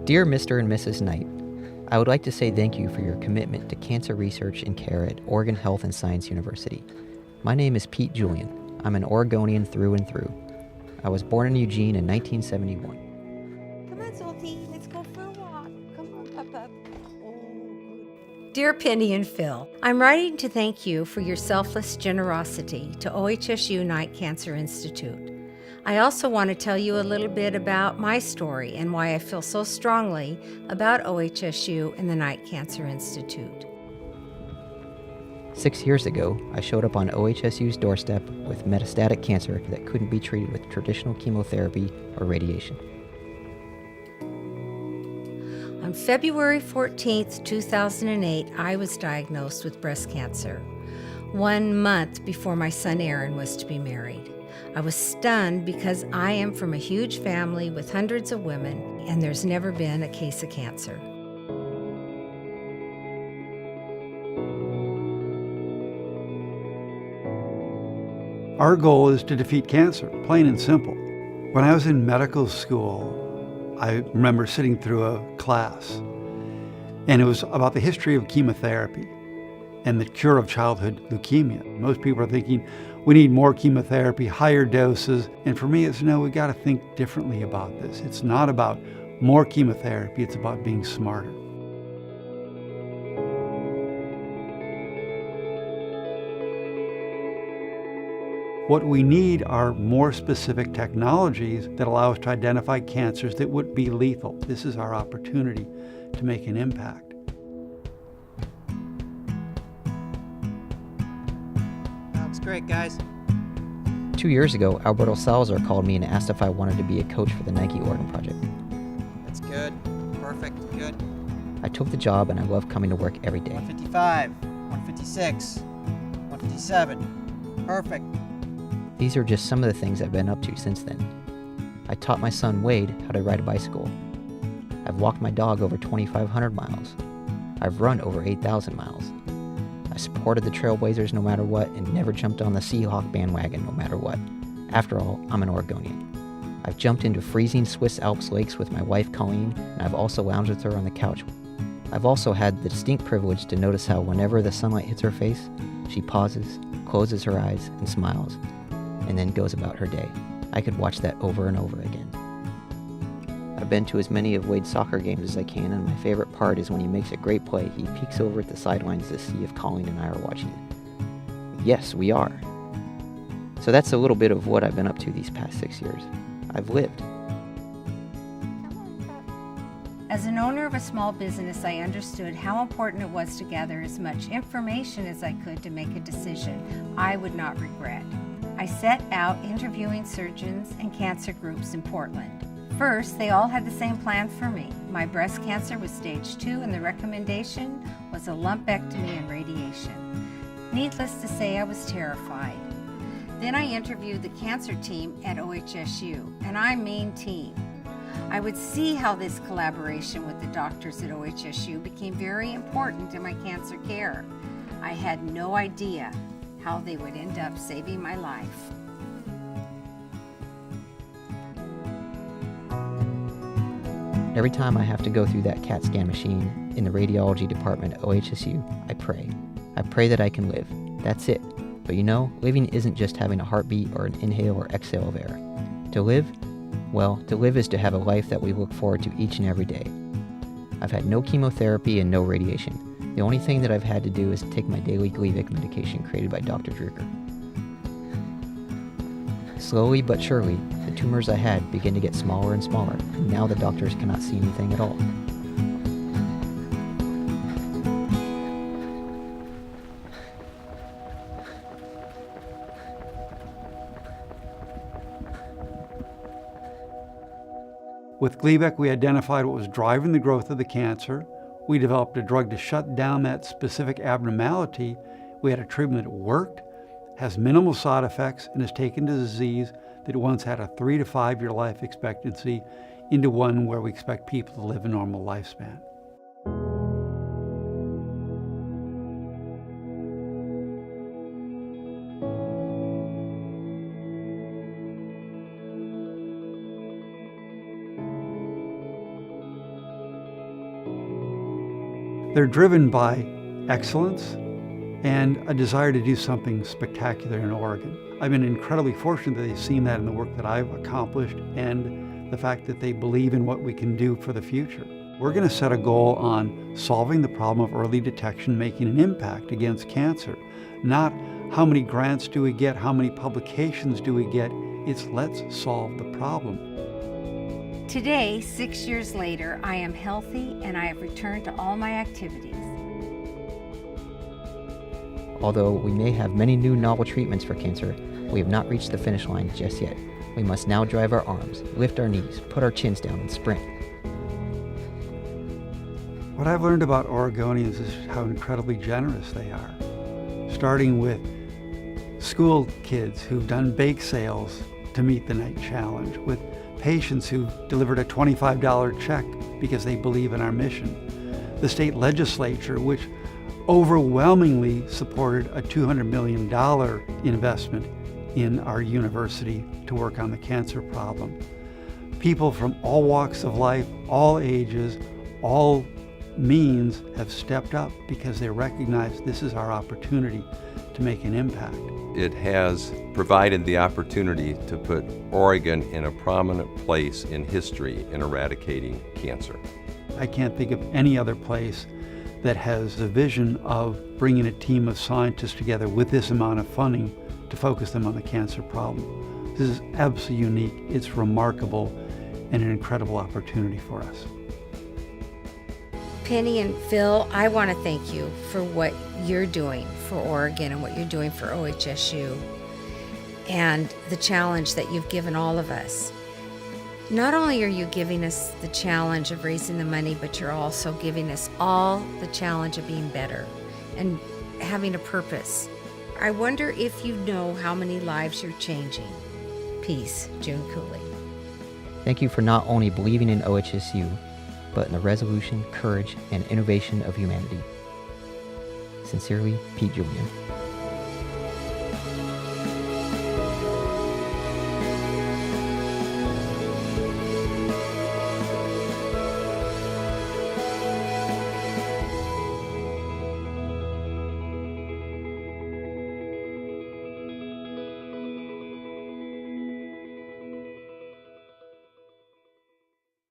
Dear Mr. and Mrs. Knight, I would like to say thank you for your commitment to cancer research and care at Oregon Health and Science University. My name is Pete Julian. I'm an Oregonian through and through. I was born in Eugene in 1971. Come on, Salty, let's go for a walk. Come on, Papa. Oh. Dear Penny and Phil, I'm writing to thank you for your selfless generosity to OHSU Knight Cancer Institute. I also want to tell you a little bit about my story and why I feel so strongly about OHSU and the Knight Cancer Institute. 6 years ago, I showed up on OHSU's doorstep with metastatic cancer that couldn't be treated with traditional chemotherapy or radiation. On February 14th, 2008, I was diagnosed with breast cancer, 1 month before my son Aaron was to be married. I was stunned because I am from a huge family with hundreds of women, and there's never been a case of cancer. Our goal is to defeat cancer, plain and simple. When I was in medical school, I remember sitting through a class, and it was about the history of chemotherapy and the cure of childhood leukemia. Most people are thinking, we need more chemotherapy, higher doses. And for me, it's no, we got to think differently about this. It's not about more chemotherapy, it's about being smarter. What we need are more specific technologies that allow us to identify cancers that would be lethal. This is our opportunity to make an impact. Great, guys. 2 years ago, Alberto Salazar called me and asked if I wanted to be a coach for the Nike Oregon project. That's good. Perfect. Good. I took the job and I love coming to work every day. 155, 156, 157. Perfect. These are just some of the things I've been up to since then. I taught my son Wade how to ride a bicycle. I've walked my dog over 2,500 miles. I've run over 8,000 miles. I supported the Trailblazers no matter what and never jumped on the Seahawk bandwagon no matter what. After all, I'm an Oregonian. I've jumped into freezing Swiss Alps lakes with my wife Colleen, and I've also lounged with her on the couch. I've also had the distinct privilege to notice how whenever the sunlight hits her face, she pauses, closes her eyes, and smiles, and then goes about her day. I could watch that over and over again. I've been to as many of Wade's soccer games as I can, and my favorite part is when he makes a great play, he peeks over at the sidelines to see if Colleen and I are watching. Yes, we are. So that's a little bit of what I've been up to these past 6 years. I've lived. As an owner of a small business, I understood how important it was to gather as much information as I could to make a decision I would not regret. I set out interviewing surgeons and cancer groups in Portland. First, they all had the same plan for me. My breast cancer was stage 2 and the recommendation was a lumpectomy and radiation. Needless to say, I was terrified. Then I interviewed the cancer team at OHSU, and I mean team. I would see how this collaboration with the doctors at OHSU became very important in my cancer care. I had no idea how they would end up saving my life. Every time I have to go through that CAT scan machine in the radiology department at OHSU, I pray. I pray that I can live. That's it. But you know, living isn't just having a heartbeat or an inhale or exhale of air. To live? Well, to live is to have a life that we look forward to each and every day. I've had no chemotherapy and no radiation. The only thing that I've had to do is take my daily Gleevec medication created by Dr. Drucker. Slowly but surely, the tumors I had begin to get smaller and smaller, and now the doctors cannot see anything at all. With Gleevec, we identified what was driving the growth of the cancer. We developed a drug to shut down that specific abnormality. We had a treatment that worked, has minimal side effects, and has taken the disease that once had a 3 to 5 year life expectancy into one where we expect people to live a normal lifespan. They're driven by excellence and a desire to do something spectacular in Oregon. I've been incredibly fortunate that they've seen that in the work that I've accomplished and the fact that they believe in what we can do for the future. We're going to set a goal on solving the problem of early detection, making an impact against cancer. Not how many grants do we get, how many publications do we get, it's let's solve the problem. Today, 6 years later, I am healthy and I have returned to all my activities. Although we may have many new novel treatments for cancer, we have not reached the finish line just yet. We must now drive our arms, lift our knees, put our chins down, and sprint. What I've learned about Oregonians is how incredibly generous they are. Starting with school kids who've done bake sales to meet the night challenge, with patients who've delivered a $25 check because they believe in our mission. The state legislature, which overwhelmingly supported a $200 million investment in our university to work on the cancer problem. People from all walks of life, all ages, all means have stepped up because they recognize this is our opportunity to make an impact. It has provided the opportunity to put Oregon in a prominent place in history in eradicating cancer. I can't think of any other place that has the vision of bringing a team of scientists together with this amount of funding to focus them on the cancer problem. This is absolutely unique, it's remarkable, and an incredible opportunity for us. Penny and Phil, I want to thank you for what you're doing for Oregon and what you're doing for OHSU and the challenge that you've given all of us. Not only are you giving us the challenge of raising the money, but you're also giving us all the challenge of being better and having a purpose. I wonder if you know how many lives you're changing. Peace, June Cooley. Thank you for not only believing in OHSU, but in the resolution, courage, and innovation of humanity. Sincerely, Pete Julian.